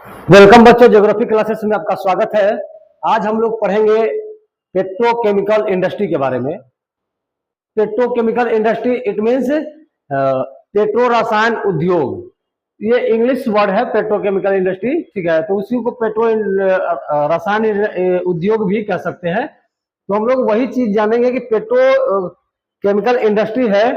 Welcome बच्चों, geography classes में आपका स्वागत है। आज हम लोग पढ़ेंगे पेट्रोकेमिकल इंडस्ट्री के बारे में। Petrochemical industry it means petro रसायन उद्योग। ये इंग्लिश वर्ड है पेट्रोकेमिकल इंडस्ट्री, ठीक है। तो उसी को पेट्रो रसायन उद्योग भी कह सकते हैं। तो हम लोग वही चीज जानेंगे कि पेट्रो केमिकल इंडस्ट्री है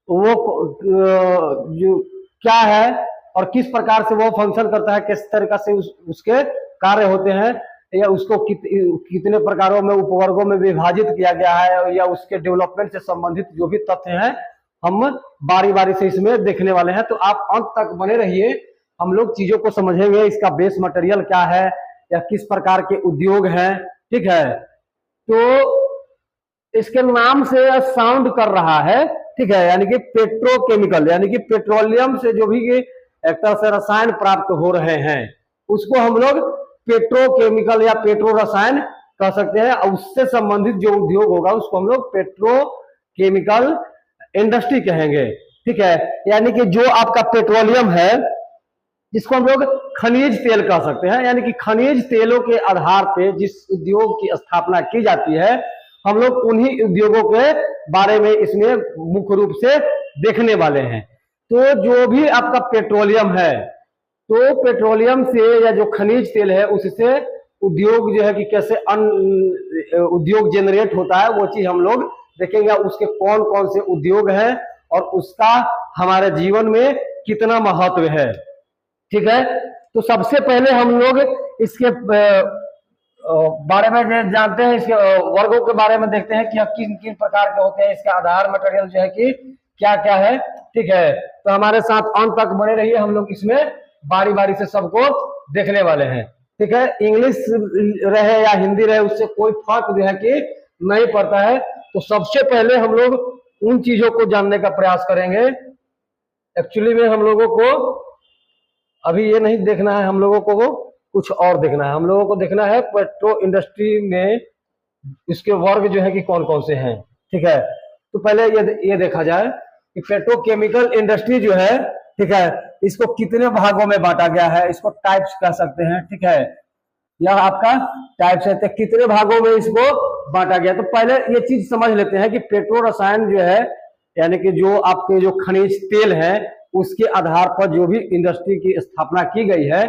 वो जो क्या है और किस प्रकार से वो फंक्शन करता है, किस तरीका से उसके कार्य होते हैं, या उसको कितने प्रकारों में उपवर्गों में विभाजित किया गया है, या उसके डेवलपमेंट से संबंधित जो भी तथ्य हैं हम बारी बारी से इसमें देखने वाले हैं। तो आप अंत तक बने रहिए, हम लोग चीजों को समझेंगे, इसका बेस मटेरियल क्या है या किस प्रकार के उद्योग हैं, ठीक है। तो इसके नाम से साउंड कर रहा है, ठीक है, यानी कि पेट्रोकेमिकल, यानी कि पेट्रोलियम से जो भी एक तरह से रसायन प्राप्त हो रहे हैं उसको हम लोग पेट्रोकेमिकल या पेट्रो रसायन कह सकते हैं। और उससे संबंधित जो उद्योग होगा उसको हम लोग पेट्रोकेमिकल इंडस्ट्री कहेंगे, ठीक है। यानी कि जो आपका पेट्रोलियम है जिसको हम लोग खनिज तेल कह सकते हैं, यानी कि खनिज तेलों के आधार पे जिस उद्योग की स्थापना की जाती है हम लोग उन्हीं उद्योगों के बारे में इसमें मुख्य रूप से देखने वाले हैं। तो जो भी आपका पेट्रोलियम है, तो पेट्रोलियम से या जो खनिज तेल है उससे उद्योग जो है कि कैसे उद्योग जनरेट होता है वो चीज हम लोग देखेंगे। उसके कौन कौन से उद्योग हैं और उसका हमारे जीवन में कितना महत्व है, ठीक है। तो सबसे पहले हम लोग इसके बारे में जानते हैं, इसके वर्गों के बारे में देखते हैं कि किन किन प्रकार के होते हैं, इसका आधार मटेरियल जो है कि क्या क्या है, ठीक है। तो हमारे साथ अंत तक बने रहिए, हम लोग इसमें बारी बारी से सबको देखने वाले हैं, ठीक है। इंग्लिश रहे या हिंदी रहे उससे कोई फर्क जो है कि नहीं पड़ता है। तो सबसे पहले हम लोग उन चीजों को जानने का प्रयास करेंगे। एक्चुअली में हम लोगों को अभी ये नहीं देखना है, हम लोगों को कुछ और देखना है। हम लोगों को देखना है पेट्रो इंडस्ट्री में इसके वर्ग जो है कि कौन कौन से हैं, ठीक है। तो पहले ये देखा जाए कि पेट्रोकेमिकल इंडस्ट्री जो है, ठीक है, इसको कितने भागों में बांटा गया है। इसको टाइप्स कह सकते हैं, ठीक है। यह आपका टाइप्स है, तो कितने भागों में इसको बांटा गया। तो पहले ये चीज समझ लेते हैं कि पेट्रो रसायन जो है यानी कि जो आपके जो खनिज तेल है उसके आधार पर जो भी इंडस्ट्री की स्थापना की गई है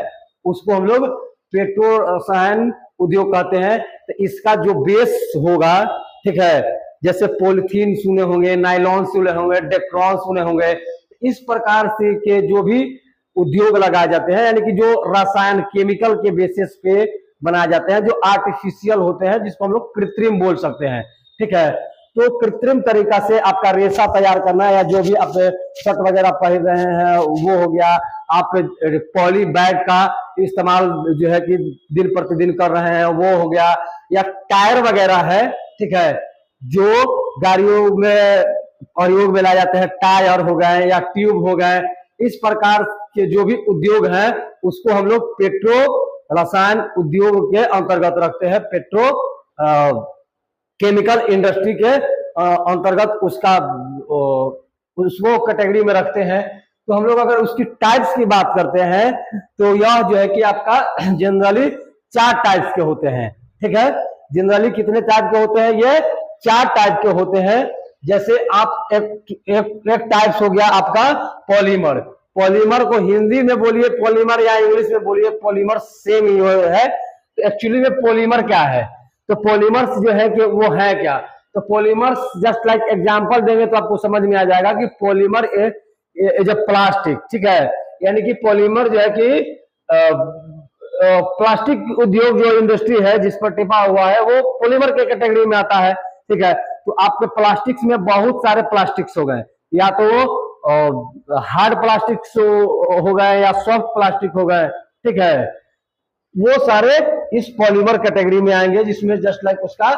उसको हम लोग पेट्रो रसायन उद्योग कहते हैं। तो इसका जो बेस होगा, ठीक है, जैसे पॉलिथीन सुने होंगे, नायलॉन सुने होंगे, डेक्रॉन सुने होंगे, इस प्रकार से के जो भी उद्योग लगाए जाते हैं यानी कि जो रसायन केमिकल के बेसिस पे बनाए जाते हैं, जो आर्टिफिशियल होते हैं, जिसको हम लोग कृत्रिम बोल सकते हैं, ठीक है। तो कृत्रिम तरीका से आपका रेशा तैयार करना या जो भी आप शर्ट वगैरह पहन रहे हैं वो हो गया, आप पॉली बैग का इस्तेमाल जो है कि दिन प्रतिदिन कर रहे हैं वो हो गया, या टायर वगैरह है, ठीक है, जो गाड़ियों में प्रयोग में लाए जाते हैं, टायर हो गए या ट्यूब हो गए, इस प्रकार के जो भी उद्योग हैं उसको हम लोग पेट्रो रसायन उद्योग के अंतर्गत रखते हैं, पेट्रो केमिकल इंडस्ट्री के अंतर्गत उसको कैटेगरी में रखते हैं। तो हम लोग अगर उसकी टाइप्स की बात करते हैं तो यह जो है कि आपका जनरली 4 टाइप्स के होते हैं, ठीक है। जनरली कितने टाइप के होते हैं, ये 4 टाइप के होते हैं। जैसे आप एक टाइप्स हो गया आपका पॉलीमर। पॉलीमर को हिंदी में बोलिए पॉलीमर या इंग्लिश में बोलिए पॉलीमर, सेम ही है। तो एक्चुअली में पॉलीमर क्या है, तो पॉलीमर्स जो है कि वो है क्या। तो पॉलीमर्स जस्ट लाइक एग्जांपल देंगे तो आपको समझ में आ जाएगा कि पॉलीमर इज अ प्लास्टिक, ठीक है। यानी कि पॉलीमर जो है कि प्लास्टिक उद्योग जो इंडस्ट्री है जिस पर टिपा हुआ है वो पॉलीमर के कैटेगरी में आता है, ठीक है। तो आपके प्लास्टिक्स में बहुत सारे प्लास्टिक्स हो गए, या तो हार्ड प्लास्टिक्स हो गए या सॉफ्ट प्लास्टिक हो गए, ठीक है, वो सारे इस पॉलीमर कैटेगरी में आएंगे, जिसमें जस्ट लाइक उसका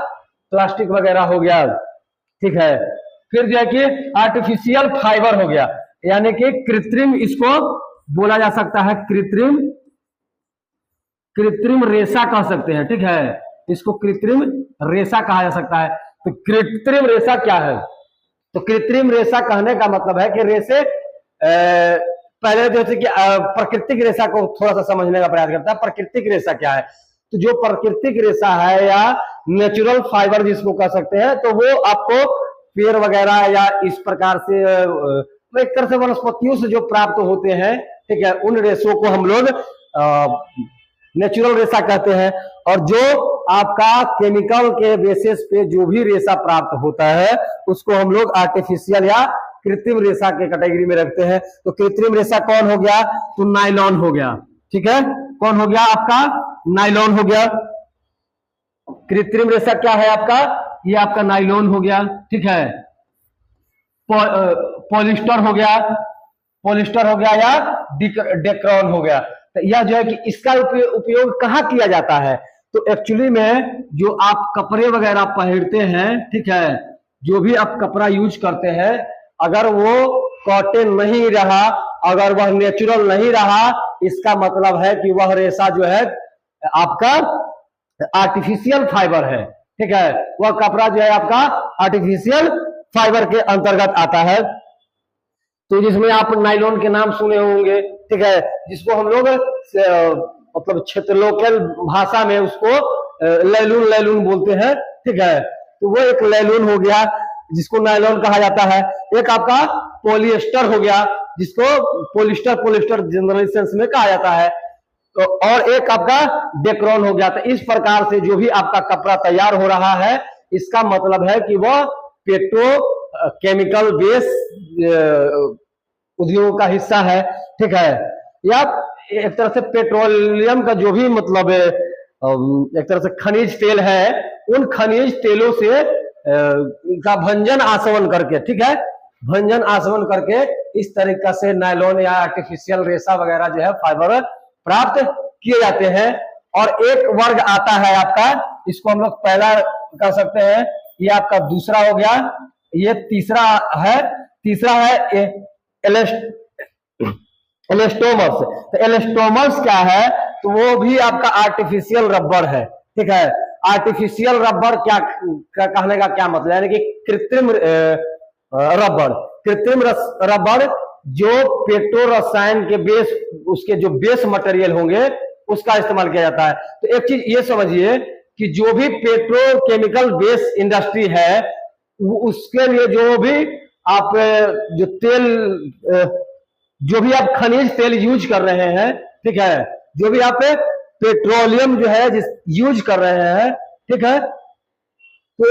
प्लास्टिक वगैरह हो गया, ठीक है। फिर जो है कि आर्टिफिशियल फाइबर हो गया, यानी कि कृत्रिम, इसको बोला जा सकता है कृत्रिम रेशा कह सकते हैं, ठीक है। इसको कृत्रिम रेशा कहा जा सकता है। तो कृत्रिम रेशा क्या है, तो कृत्रिम रेशा कहने का मतलब है कि रेशे पहले जैसे कि प्राकृतिक रेशा को थोड़ा सा समझने का प्रयास करता है। प्राकृतिक रेशा क्या है? तो जो प्राकृतिक रेशा है या नेचुरल फाइबर जिसको कह सकते हैं, तो वो आपको पेड़ वगैरह या इस प्रकार से एक तरह से वनस्पतियों से जो प्राप्त होते हैं, ठीक है, उन रेशों को हम लोग नेचुरल रेशा कहते हैं। और जो आपका केमिकल के बेसिस पे जो भी रेशा प्राप्त होता है उसको हम लोग आर्टिफिशियल या कृत्रिम रेशा के कैटेगरी में रखते हैं। तो कृत्रिम रेशा कौन हो गया? तो नायलॉन हो गया, ठीक है। कौन हो गया आपका? नायलॉन हो गया। कृत्रिम रेशा क्या है आपका? ये आपका नायलॉन हो गया, ठीक है। पॉलिस्टर हो गया, पॉलिस्टर हो गया या डेक्रॉन हो गया। तो यह जो है कि इसका उपयोग कहाँ किया जाता है? तो एक्चुअली में जो आप कपड़े वगैरह पहनते हैं, ठीक है, जो भी आप कपड़ा यूज करते हैं, अगर वो कॉटन नहीं रहा, अगर वह नेचुरल नहीं रहा, इसका मतलब है कि वह रेशा जो है आपका आर्टिफिशियल फाइबर है, ठीक है। वह कपड़ा जो है आपका आर्टिफिशियल फाइबर के अंतर्गत आता है। तो जिसमें आप नायलॉन के नाम सुने होंगे, ठीक है, जिसको हम लोग मतलब क्षेत्र लोकल भाषा में उसको लैलून लैलून बोलते हैं, ठीक है। तो वो एक लैलून हो गया जिसको नायलॉन कहा जाता है। एक आपका पॉलिएस्टर हो गया जिसको पोलिस्टर जनरल सेंस में कहा जाता है। तो और एक आपका डेक्रॉन हो गया। तो इस प्रकार से जो भी आपका कपड़ा तैयार हो रहा है, इसका मतलब है कि वह पेट्रो केमिकल बेस उद्योग का हिस्सा है, ठीक है। या एक तरह से पेट्रोलियम का जो भी मतलब एक तरह से खनिज तेल है, उन खनिज तेलों से का भंजन आसवन करके, ठीक है, भंजन आसवन करके इस तरीका से नायलॉन या आर्टिफिशियल रेशा वगैरह जो है फाइबर प्राप्त किए जाते हैं। और एक वर्ग आता है आपका, इसको हम लोग पहला कह सकते हैं, ये आपका दूसरा हो गया, ये तीसरा है एलास्टोमर्स। तो एलास्टोमर्स क्या है? तो वो भी आपका आर्टिफिशियल रबर है, ठीक है। आर्टिफिशियल रबर क्या कहने का क्या मतलब है? यानी कि कृत्रिम रबर। कृत्रिम रबर जो पेट्रो रसायन के बेस, उसके जो बेस मटेरियल होंगे उसका इस्तेमाल किया जाता है। तो एक चीज ये समझिए कि जो भी पेट्रो केमिकल बेस इंडस्ट्री है, उसके लिए जो भी आप जो तेल, जो भी आप खनिज तेल यूज कर रहे हैं, ठीक है, जो भी आप पेट्रोलियम जो है यूज कर रहे हैं, ठीक है, तो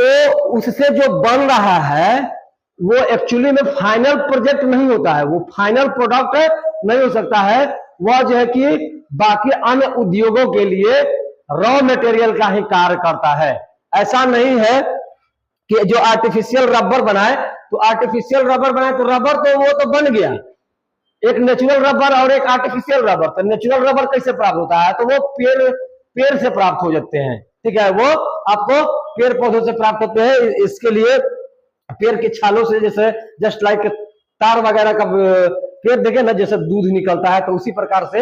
उससे जो बन रहा है वो एक्चुअली में फाइनल प्रोजेक्ट नहीं होता है, वो फाइनल प्रोडक्ट नहीं हो सकता है। वह जो है कि बाकी अन्य उद्योगों के लिए रॉ मटेरियल का ही कार्य करता है। ऐसा नहीं है कि जो आर्टिफिशियल रबर बनाए तो आर्टिफिशियल रबर बनाए तो रबर तो वो तो बन गया, एक नेचुरल रबर और एक आर्टिफिशियल रबर। तो नेचुरल रबर कैसे प्राप्त होता है? तो वो पेड़ से प्राप्त हो जाते हैं, ठीक है, वो आपको पेड़ पौधों से प्राप्त होते हैं। इसके लिए पेड़ की छालों से, जैसे जस्ट लाइक तार वगैरह का पेड़ देखे ना, जैसे दूध निकलता है, तो उसी प्रकार से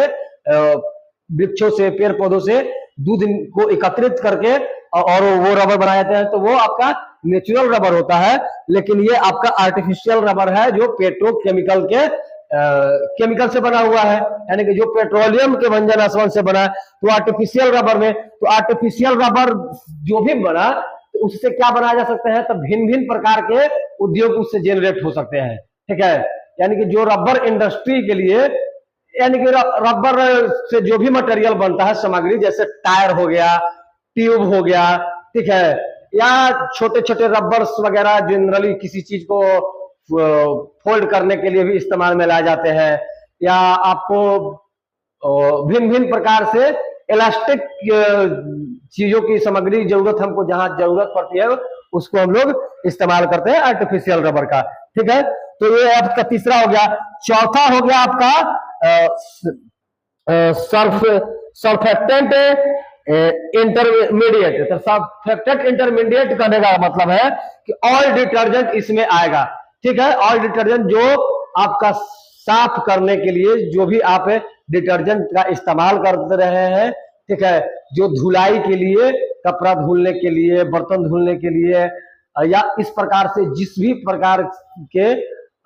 वृक्षों से, पेड़ पौधों से दूध को एकत्रित करके और वो रबर बनाए जाते हैं। तो वो आपका नेचुरल रबर होता है। लेकिन ये आपका आर्टिफिशियल रबर है जो पेट्रोकेमिकल के केमिकल से बना हुआ है, यानी कि जो पेट्रोलियम के भंजन आसवन से बना है। तो आर्टिफिशियल रबर में, तो आर्टिफिशियल रबर जो भी बना तो उससे क्या बनाया जा सकते हैं? तो भिन्न भिन्न प्रकार के उद्योग उससे जनरेट हो सकते हैं, ठीक है। यानी कि जो रबर इंडस्ट्री के लिए, यानी कि रबर से जो भी मटेरियल बनता है सामग्री, जैसे टायर हो गया, ट्यूब हो गया, ठीक है, या छोटे छोटे रबर्स वगैरह जनरली किसी चीज को फोल्ड करने के लिए भी इस्तेमाल में लाए जाते हैं। या आपको भिन्न भिन्न प्रकार से इलास्टिक चीजों की सामग्री जरूरत, हमको जहां जरूरत पड़ती है उसको हम लोग इस्तेमाल करते हैं आर्टिफिशियल रबर का, ठीक है। तो ये आपका तीसरा हो गया। चौथा हो गया आपका सर्फेक्टेंट इंटरमीडिएट। तो सर्फेक्टेंट इंटरमीडिएट कहने का मतलब है कि ऑयल डिटर्जेंट इसमें आएगा, ठीक है। ऑयल डिटर्जेंट जो आपका साफ करने के लिए जो भी आप डिटर्जेंट का इस्तेमाल कर रहे हैं, ठीक है, जो धुलाई के लिए, कपड़ा धुलने के लिए, बर्तन धुलने के लिए, या इस प्रकार से जिस भी प्रकार के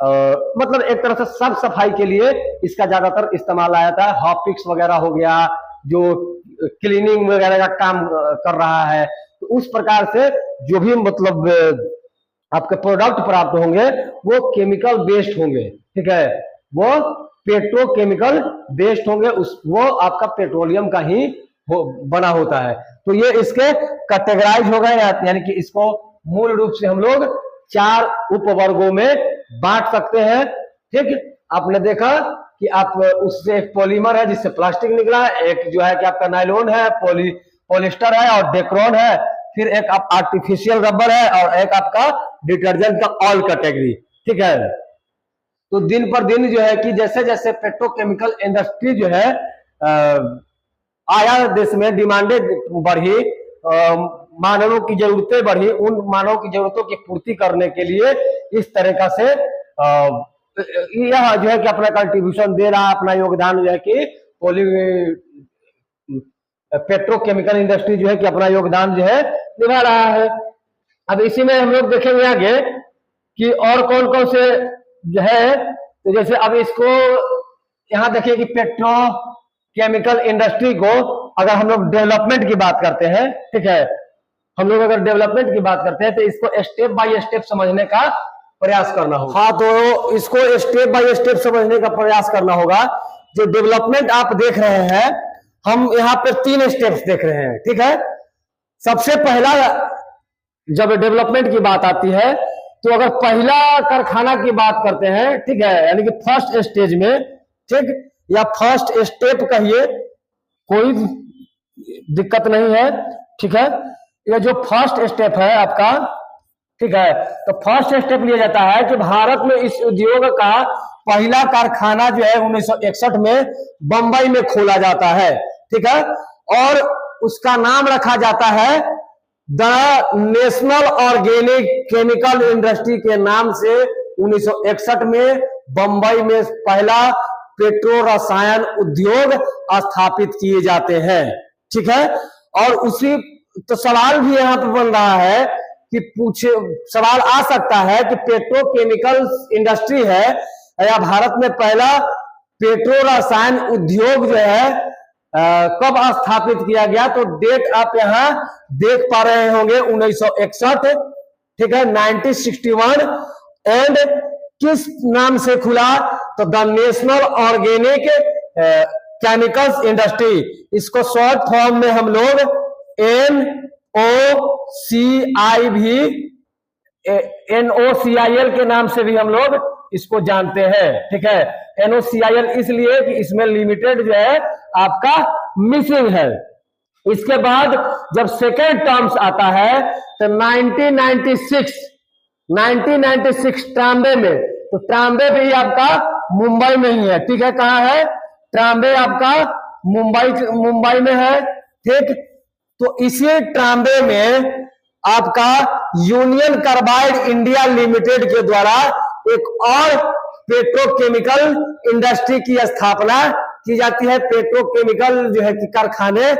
मतलब एक तरह से साफ सफाई के लिए इसका ज्यादातर इस्तेमाल आया था। हॉपिक्स वगैरह हो गया जो क्लीनिंग वगैरह का काम कर रहा है, तो उस प्रकार से जो भी मतलब आपके प्रोडक्ट प्राप्त होंगे वो केमिकल बेस्ड होंगे, ठीक है, वो पेट्रोकेमिकल बेस्ड होंगे, उस वो आपका पेट्रोलियम का ही बना होता है। तो ये इसके कैटेगराइज हो गए, यानी कि इसको मूल रूप से हम लोग 4 उपवर्गों में बांट सकते हैं। ठीक, आपने देखा कि आप उससे एक पॉलीमर है जिससे प्लास्टिक निकला है, एक जो है कि आपका नायलॉन है, पॉलिस्टर है और डेक्रोन है, फिर एक आप आर्टिफिशियल रबर है और एक आपका डिटर्जेंट का ऑल कैटेगरी। ठीक है, तो दिन पर दिन जो है कि जैसे जैसे पेट्रोकेमिकल इंडस्ट्री जो है आया देश में, डिमांडें बढ़ी, मानवों की जरूरतें बढ़ी, उन मानव की जरूरतों की पूर्ति करने के लिए इस तरीका से यह जो है कि अपना कंट्रीब्यूशन दे रहा, अपना योगदान जो है कि पेट्रोकेमिकल इंडस्ट्री जो है कि अपना योगदान जो है निभा रहा है। अब इसी में हम लोग देखेंगे आगे कि और कौन कौन से जो है, तो जैसे अब इसको यहां देखिए कि पेट्रोकेमिकल इंडस्ट्री को अगर हम लोग डेवलपमेंट की बात करते हैं, ठीक है, हम लोग अगर डेवलपमेंट की बात करते हैं तो इसको स्टेप बाय स्टेप समझने का प्रयास करना होगा। हाँ, तो इसको स्टेप बाय स्टेप समझने का प्रयास करना होगा। जो डेवलपमेंट आप देख रहे हैं, हम यहाँ पे 3 स्टेप्स देख रहे हैं। ठीक है, सबसे पहला जब डेवलपमेंट की बात आती है तो अगर पहला कारखाना की बात करते हैं, ठीक है, यानी कि फर्स्ट स्टेज में, ठीक, या फर्स्ट स्टेप कहिए, कोई दिक्कत नहीं है। ठीक है, ये जो फर्स्ट स्टेप है आपका, ठीक है, तो फर्स्ट स्टेप लिया जाता है कि भारत में इस उद्योग का पहला कारखाना जो है 1961 में बंबई में खोला जाता है। ठीक है, और उसका नाम रखा जाता है the national organic chemical industry के नाम से। 1961 में बंबई में पहला पेट्रो रसायन उद्योग स्थापित किए जाते हैं। ठीक है, और उसी तो सवाल भी यहाँ पर बन रहा है कि सवाल आ सकता है कि पेट्रोकेमिकल इंडस्ट्री है या भारत में पहला पेट्रो रसायन उद्योग जो है कब स्थापित किया गया, तो डेट आप यहाँ देख पा रहे होंगे 1961, ठीक है, 1961, एंड किस नाम से खुला, तो the national organic chemicals industry. इसको शॉर्ट फॉर्म में हम लोग NOCIL के नाम से भी हम लोग इसको जानते हैं। ठीक है, NOCIL इसलिए कि इसमें लिमिटेड जो है आपका मिसिंग है। इसके बाद जब सेकेंड टर्म्स आता है तो 1996 ट्राम्बे में, तो ट्राम्बे भी आपका मुंबई में ही है। ठीक है, कहाँ है ट्राम्बे, आपका मुंबई में है। ठीक, तो इसी ट्राम्बे में आपका यूनियन कार्बाइड इंडिया लिमिटेड के द्वारा एक और पेट्रोकेमिकल इंडस्ट्री की स्थापना की जाती है। पेट्रोकेमिकल जो है कि कारखाने,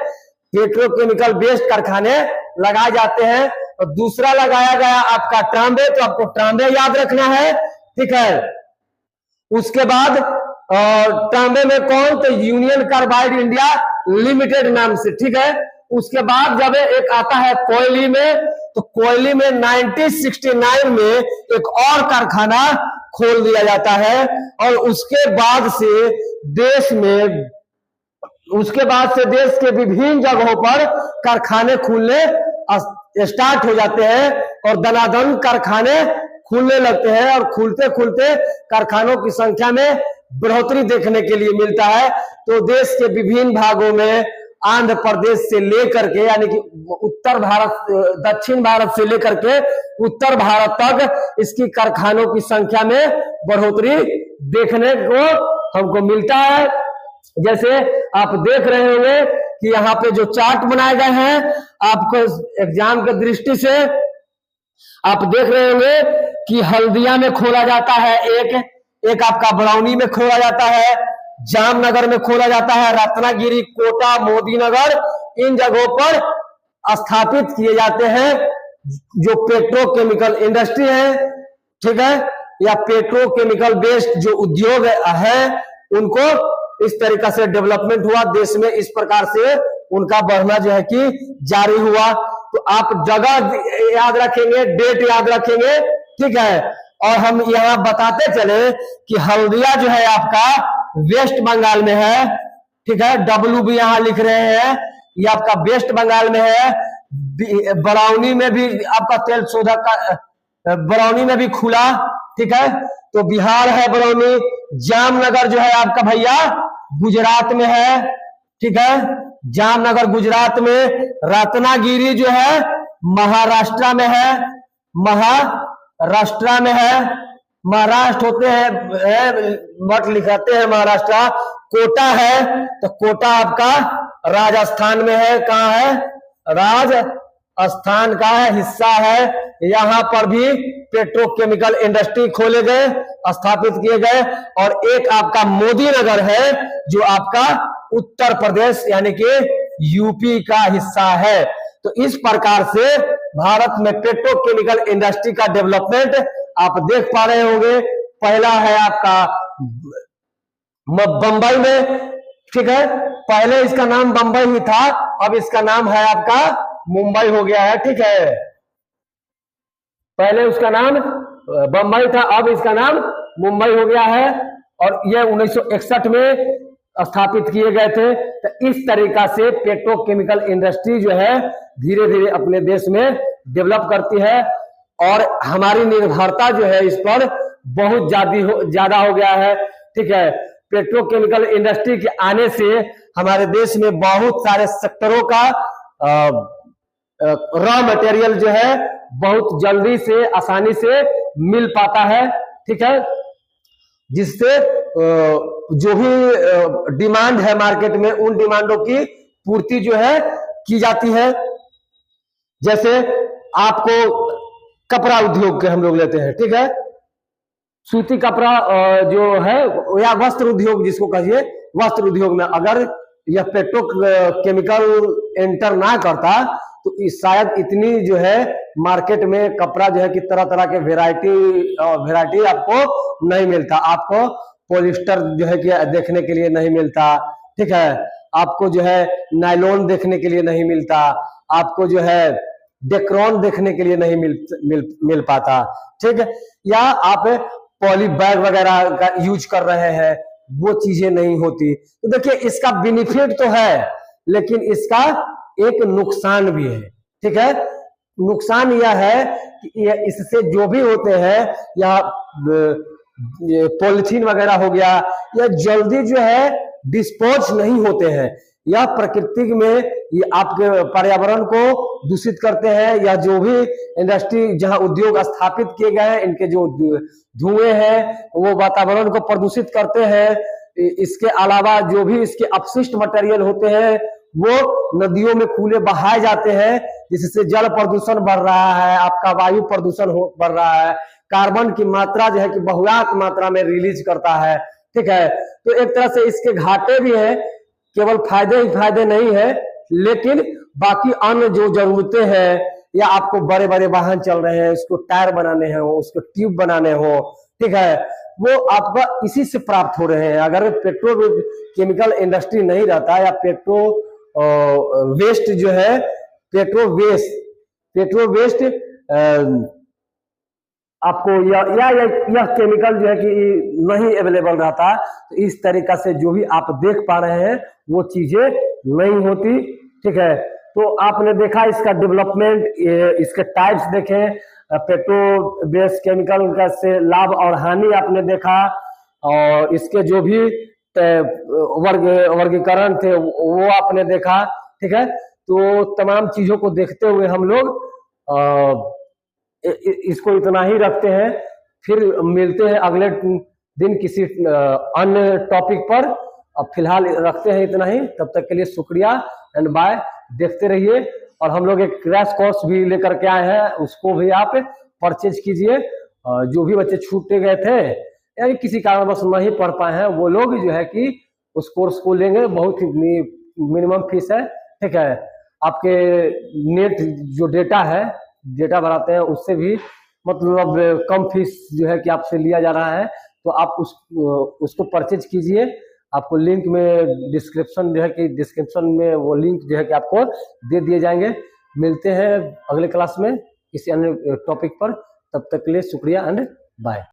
पेट्रोकेमिकल बेस्ड कारखाने लगाए जाते हैं। और दूसरा लगाया गया आपका ट्राम्बे, तो आपको ट्राम्बे याद रखना है। ठीक है, उसके बाद ट्राम्बे में कौन, तो यूनियन कार्बाइड इंडिया लिमिटेड नाम से। ठीक है, उसके बाद जब एक आता है कोयली में, तो कोयली में 1969 में एक और कारखाना खोल दिया जाता है। और उसके बाद से देश के विभिन्न जगहों पर कारखाने खुलने स्टार्ट हो जाते हैं और दनादन कारखाने खुलने लगते हैं। और खुलते खुलते कारखानों की संख्या में बढ़ोतरी देखने के लिए मिलता है। तो देश के विभिन्न भागों में आंध्र प्रदेश से लेकर के, यानी कि उत्तर भारत, दक्षिण भारत से लेकर के उत्तर भारत तक इसकी कारखानों की संख्या में बढ़ोतरी देखने को हमको मिलता है। जैसे आप देख रहे होंगे कि यहाँ पे जो चार्ट बनाए गए हैं, आपको एग्जाम के दृष्टि से आप देख रहे होंगे कि हल्दिया में खोला जाता है, एक आपका बरौनी में खोला जाता है, जामनगर में खोला जाता है, रत्नागिरी, कोटा, मोदीनगर, इन जगहों पर स्थापित किए जाते हैं जो पेट्रोकेमिकल इंडस्ट्री है। ठीक है, या पेट्रोकेमिकल बेस्ड जो उद्योग है उनको इस तरीका से डेवलपमेंट हुआ देश में, इस प्रकार से उनका बढ़ना जो है कि जारी हुआ। तो आप जगह याद रखेंगे, डेट याद रखेंगे, ठीक है। और हम यहाँ बताते चले कि हल्दिया जो है आपका वेस्ट बंगाल में है, ठीक है। डब्लू भी यहाँ लिख रहे हैं, ये आपका वेस्ट बंगाल में है। बरौनी में भी आपका तेल शोधक का बरौनी में भी खुला, ठीक है। तो बिहार है बरौनी। जामनगर जो है आपका भैया गुजरात में है, ठीक है। जामनगर गुजरात में। रत्नागिरी जो है महाराष्ट्र में है, महाराष्ट्र में है। महाराष्ट्र होते हैं मठ लिखाते हैं महाराष्ट्र। कोटा है तो कोटा आपका राजस्थान में है। कहाँ है? राजस्थान का हिस्सा है। यहाँ पर भी पेट्रोकेमिकल इंडस्ट्री खोले गए, स्थापित किए गए। और एक आपका मोदी नगर है जो आपका उत्तर प्रदेश यानी कि यूपी का हिस्सा है। तो इस प्रकार से भारत में पेट्रोकेमिकल इंडस्ट्री का डेवलपमेंट आप देख पा रहे होंगे। पहला है आपका बंबई में, ठीक है। पहले इसका नाम बंबई ही था, अब इसका नाम है आपका मुंबई हो गया है, ठीक है। पहले उसका नाम बंबई था, अब इसका नाम मुंबई हो गया है। और यह 1961 में स्थापित किए गए थे। तो इस तरीका से पेट्रोकेमिकल इंडस्ट्री जो है धीरे धीरे अपने देश में डेवलप करती है। और हमारी निर्भरता जो है इस पर बहुत ज्यादा हो गया है, ठीक है। पेट्रोकेमिकल इंडस्ट्री के आने से हमारे देश में बहुत सारे सेक्टरों का रॉ मटेरियल जो है बहुत जल्दी से आसानी से मिल पाता है, ठीक है। जिससे जो भी डिमांड है मार्केट में उन डिमांडों की पूर्ति जो है की जाती है। जैसे आपको कपड़ा उद्योग के हम लोग लेते हैं, ठीक है। सूती कपड़ा जो है या वस्त्र उद्योग जिसको कहिए, वस्त्र उद्योग में अगर यह पेट्रोकेमिकल एंटर ना करता तो शायद इतनी जो है मार्केट में कपड़ा जो है कि तरह तरह के वेराइटी आपको नहीं मिलता। आपको पॉलिस्टर जो है कि देखने के लिए नहीं मिलता, ठीक है। आपको जो है नायलॉन देखने के लिए नहीं मिलता, आपको जो है डेक्रॉन देखने के लिए नहीं मिल पाता, ठीक है। या आप पॉली बैग वगैरह का यूज कर रहे हैं, वो चीजें नहीं होती। तो देखिए इसका बेनिफिट तो है लेकिन इसका एक नुकसान भी है, ठीक है। नुकसान यह है कि इससे जो भी होते हैं या पॉलिथीन वगैरह हो गया या जल्दी जो है डिस्पोज नहीं होते हैं, या प्रकृति में ये आपके पर्यावरण को दूषित करते हैं। या जो भी इंडस्ट्री जहां उद्योग स्थापित किए गए हैं इनके जो धुएं हैं वो वातावरण को प्रदूषित करते हैं। इसके अलावा जो भी इसके अपशिष्ट मटेरियल होते हैं वो नदियों में खुले बहाए जाते हैं, जिससे जल प्रदूषण बढ़ रहा है, आपका वायु प्रदूषण बढ़ रहा है। कार्बन की मात्रा जो है कि बहुतायत मात्रा में रिलीज करता है, ठीक है। तो एक तरह से इसके घाटे भी हैं, केवल फायदे ही फायदे नहीं है। लेकिन बाकी अन्य जो जरूरतें हैं या आपको बड़े बड़े वाहन चल रहे हैं, उसको टायर बनाने हैं, उसको ट्यूब बनाने हो, ठीक है, वो आपका इसी से प्राप्त हो रहे हैं। अगर पेट्रोकेमिकल इंडस्ट्री नहीं रहता या पेट्रो वेस्ट जो है पेट्रो वेस्ट आपको यह केमिकल जो है कि नहीं अवेलेबल रहता, तो इस तरीका से जो भी आप देख पा रहे हैं वो चीजें नहीं होती, ठीक है। तो आपने देखा इसका डेवलपमेंट, इसके टाइप्स देखे, पेट्रो बेस्ड केमिकल का से लाभ और हानि आपने देखा, और इसके जो भी वर्गीकरण थे वो आपने देखा, ठीक है। तो तमाम चीजों को देखते हुए हम लोग इसको इतना ही रखते हैं। फिर मिलते हैं अगले दिन किसी अन्य टॉपिक पर। अब फिलहाल रखते हैं इतना ही, तब तक के लिए शुक्रिया एंड बाय। देखते रहिए। और हम लोग एक क्रैश कोर्स भी लेकर के आए हैं, उसको भी आप परचेज कीजिए। जो भी बच्चे छूटे गए थे या किसी कारणवश नहीं पढ़ पाए हैं वो लोग जो है कि उस कोर्स को लेंगे, बहुत ही मिनिमम फीस है, ठीक है। आपके नेट जो डेटा है, डेटा भराते हैं उससे भी मतलब कम फीस जो है कि आपसे लिया जा रहा है, तो आप उसको परचेज कीजिए। आपको लिंक में डिस्क्रिप्शन जो है कि डिस्क्रिप्शन में वो लिंक जो है कि आपको दे दिए जाएंगे। मिलते हैं अगले क्लास में किसी अन्य टॉपिक पर, तब तक के लिए शुक्रिया एंड बाय।